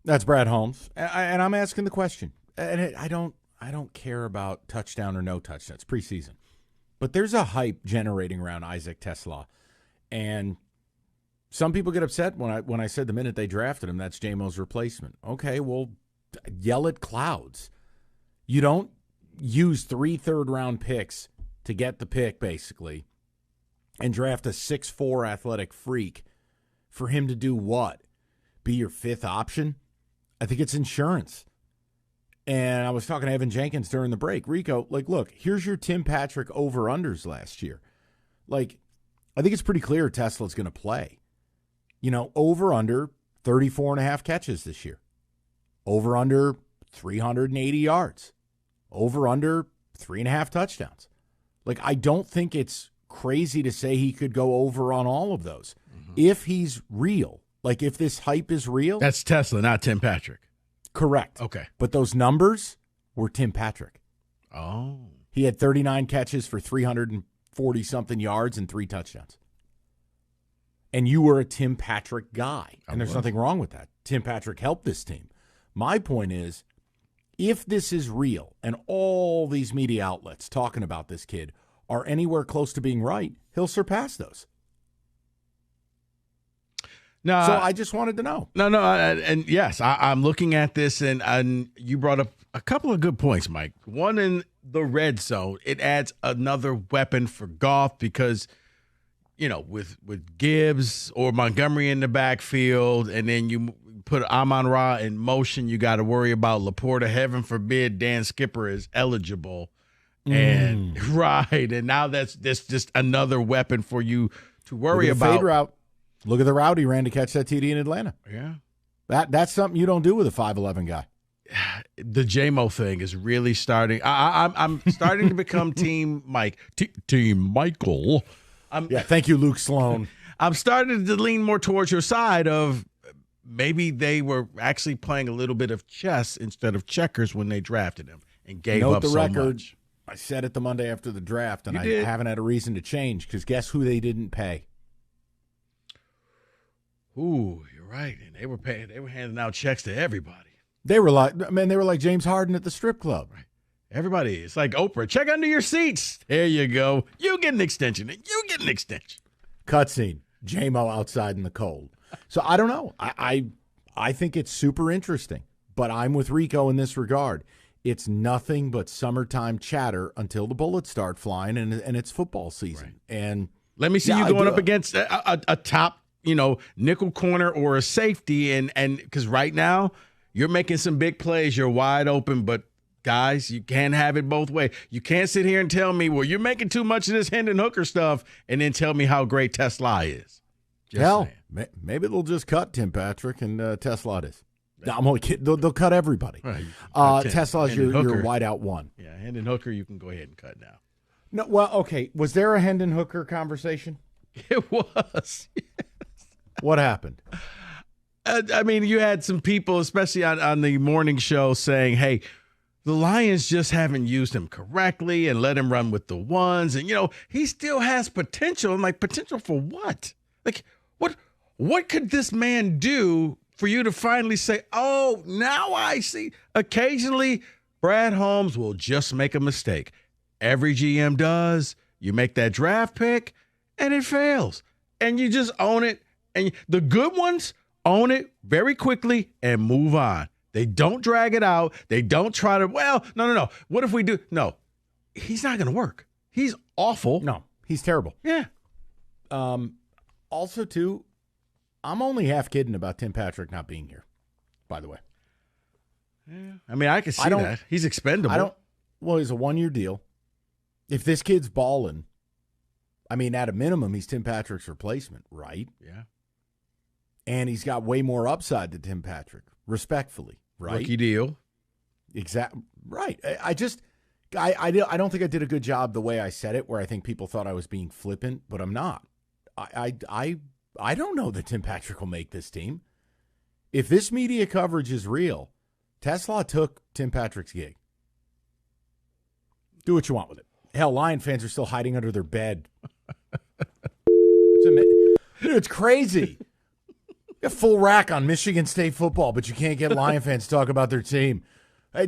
That's Brad Holmes, and I'm asking the question. And I don't care about touchdown or no touchdown. It's preseason, but there's a hype generating around Isaac TeSlaa, and some people get upset when I said the minute they drafted him, that's Jamo's replacement. Okay, well, yell at clouds. You don't use 3 third-round picks to get the pick, basically, and draft a 6'4" athletic freak for him to do what? Be your 5th option? I think it's insurance. And I was talking to Evan Jenkins during the break. Rico, look, here's your Tim Patrick over-unders last year. I think it's pretty clear TeSlaa's going to play. Over-under 34.5 catches this year. Over-under 380 yards. Over-under 3.5 touchdowns. I don't think it's crazy to say he could go over on all of those. Mm-hmm. If he's real. If this hype is real. That's TeSlaa, not Tim Patrick. Correct. Okay. But those numbers were Tim Patrick. Oh. He had 39 catches for 340-something yards and 3 touchdowns. And you were a Tim Patrick guy. And there's nothing wrong with that. Tim Patrick helped this team. My point is, if this is real and all these media outlets talking about this kid are anywhere close to being right, he'll surpass those. No, so I just wanted to know. No, and yes, I'm looking at this, and you brought up a couple of good points, Mike. One, in the red zone, it adds another weapon for Goff because, with Gibbs or Montgomery in the backfield, and then you put Amon-Ra in motion, you got to worry about Laporta. Heaven forbid Dan Skipper is eligible. And right, and now that's just another weapon for you to worry about. Fade route. Look at the route he ran to catch that TD in Atlanta. Yeah. That's something you don't do with a 5'11" guy. The Jamo thing is really starting. I'm starting to become Team Mike. Team Michael. Thank you, Luke Sloan. I'm starting to lean more towards your side of maybe they were actually playing a little bit of chess instead of checkers when they drafted him and gave up so much. I said it the Monday after the draft, and I haven't had a reason to change because guess who they didn't pay? Ooh, you're right. And they were handing out checks to everybody. They were like James Harden at the strip club. Right. Everybody, it's like Oprah. Check under your seats. There you go. You get an extension. And you get an extension. Cutscene. Jamo outside in the cold. So I don't know. I think it's super interesting, but I'm with Rico in this regard. It's nothing but summertime chatter until the bullets start flying and it's football season. Right. And let me see you going up against a top, nickel corner or a safety, and because right now you're making some big plays, you're wide open, but guys, you can't have it both ways. You can't sit here and tell me, well, you're making too much of this Hendon Hooker stuff, and then tell me how great TeSlaa is. Maybe they'll just cut Tim Patrick and TeSlaa is. No, I'm only kidding. They'll cut everybody. Right. TeSlaa is your wideout one. Yeah, Hendon Hooker, you can go ahead and cut now. No, well, okay. Was there a Hendon Hooker conversation? It was. Yes. What happened? I mean, you had some people, especially on the morning show, saying, hey, the Lions just haven't used him correctly and let him run with the ones. And, he still has potential. I'm like, potential for what? Like, what could this man do for you to finally say, oh, now I see? Occasionally, Brad Holmes will just make a mistake. Every GM does. You make that draft pick, and it fails. And you just own it. And the good ones own it very quickly and move on. They don't drag it out. They don't try to, no. What if we do? No, he's not going to work. He's awful. No, he's terrible. Yeah. Also, too, I'm only half kidding about Tim Patrick not being here, by the way. Yeah. I mean, I can see that. He's expendable. Well, he's a one-year deal. If this kid's balling, I mean, at a minimum, he's Tim Patrick's replacement, right? Yeah. And he's got way more upside than Tim Patrick, respectfully, right? Rookie deal. Exactly. Right. I don't think I did a good job the way I said it, where I think people thought I was being flippant, but I'm not. I don't know that Tim Patrick will make this team. If this media coverage is real, TeSlaa took Tim Patrick's gig. Do what you want with it. Hell, Lion fans are still hiding under their bed. It's crazy. You have full rack on Michigan State football, but you can't get Lion fans to talk about their team.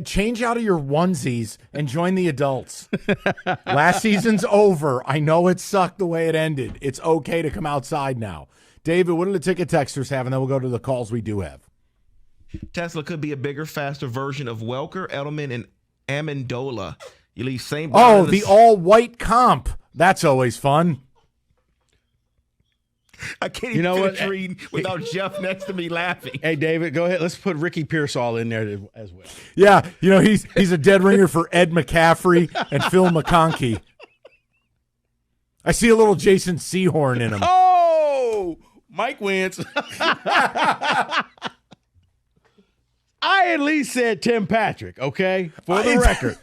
Change out of your onesies and join the adults. Last season's over. I know it sucked the way it ended. It's okay to come outside now. David, what do the ticket texters have? And then we'll go to the calls we do have. TeSlaa could be a bigger, faster version of Welker, Edelman, and Amendola. You leave St. Oh, the all-white comp. That's always fun. I can't even finish reading without Jeff next to me laughing. Hey, David, go ahead. Let's put Ricky Pearsall in there as well. Yeah, he's a dead ringer for Ed McCaffrey and Phil McConkey. I see a little Jason Sehorn in him. Oh, Mike wins. I at least said Tim Patrick, okay? For the record.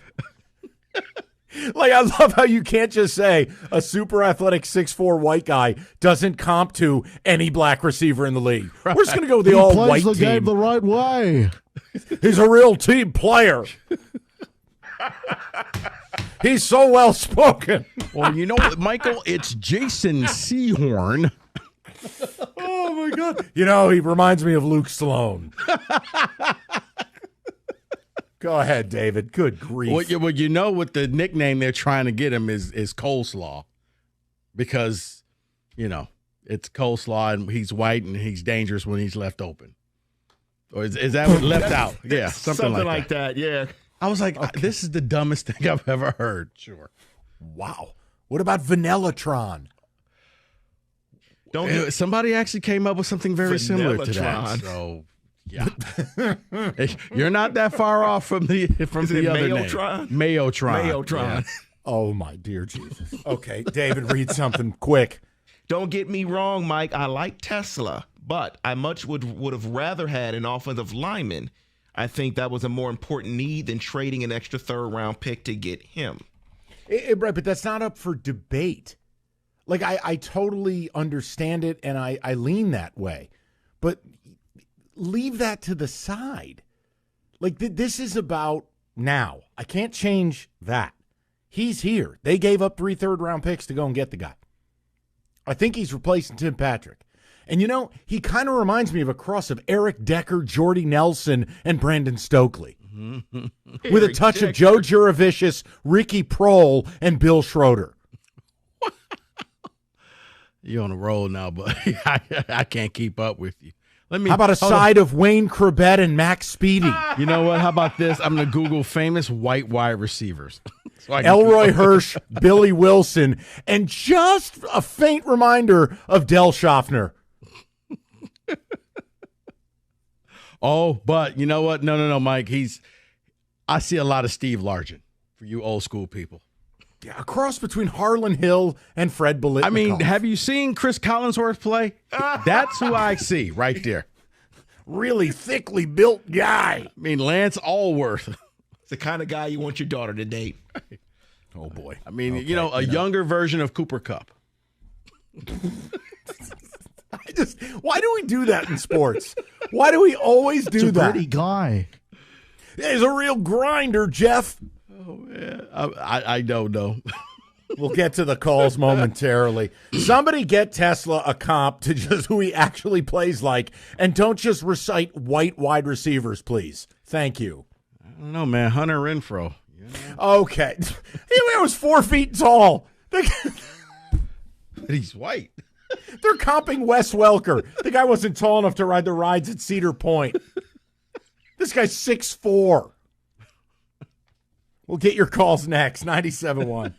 Like, I love how you can't just say a super athletic 6'4" white guy doesn't comp to any black receiver in the league. Right. We're just going to go with the all-white team. He plays the game the right way. He's a real team player. He's so well-spoken. Well, you know what, Michael? It's Jason Sehorn. Oh, my God. He reminds me of Luke Sloan. Go ahead, David. Good grief. Well, you know what the nickname they're trying to get him is coleslaw, because, it's coleslaw and he's white and he's dangerous when he's left open. Or is that what left out? Yeah, something like that. Yeah. I was like, okay. This is the dumbest thing I've ever heard. Sure. Wow. What about Vanellatron? Somebody actually came up with something very similar to that. So. Yeah, you're not that far off from the other Mayotron? name. Mayotron. Mayotron. Yeah. Oh my dear Jesus. Okay, David, read something quick. Don't get me wrong, Mike. I like TeSlaa, but I much would have rather had an offensive lineman. I think that was a more important need than trading an extra third-round pick to get him. Right, but that's not up for debate. Like, I totally understand it, and I lean that way, but leave that to the side. Like, this is about now. I can't change that. He's here. They gave up 3 third-round picks to go and get the guy. I think he's replacing Tim Patrick. And, he kind of reminds me of a cross of Eric Decker, Jordy Nelson, and Brandon Stokely. With a touch of Joe Juravicius, Ricky Prohl, and Bill Schroeder. You're on a roll now, but I can't keep up with you. How about a side of Wayne Corbett and Max Speedy? You know what? How about this? I'm going to Google famous white wide receivers. Elroy Hirsch, Billy Wilson, and just a faint reminder of Del Schaffner. Oh, but you know what? No, Mike. I see a lot of Steve Largent for you old school people. Yeah, a cross between Harlan Hill and Fred Biletnikoff. I mean, have you seen Chris Collinsworth play? That's who I see right there. Really thickly built guy. I mean, Lance Allworth. It's the kind of guy you want your daughter to date. Oh, boy. I mean, a younger version of Cooper Kupp. Why do we do that in sports? Why do we always do that? He's a pretty guy. He's a real grinder, Jeff. Oh, man. I don't know. We'll get to the calls momentarily. Somebody get TeSlaa a comp to just who he actually plays like, and don't just recite white wide receivers, please. Thank you. I don't know, man. Hunter Renfrow. Okay. He was 4 feet tall. He's white. They're comping Wes Welker. The guy wasn't tall enough to ride the rides at Cedar Point. This guy's 6'4". We'll get your calls next. 97.1.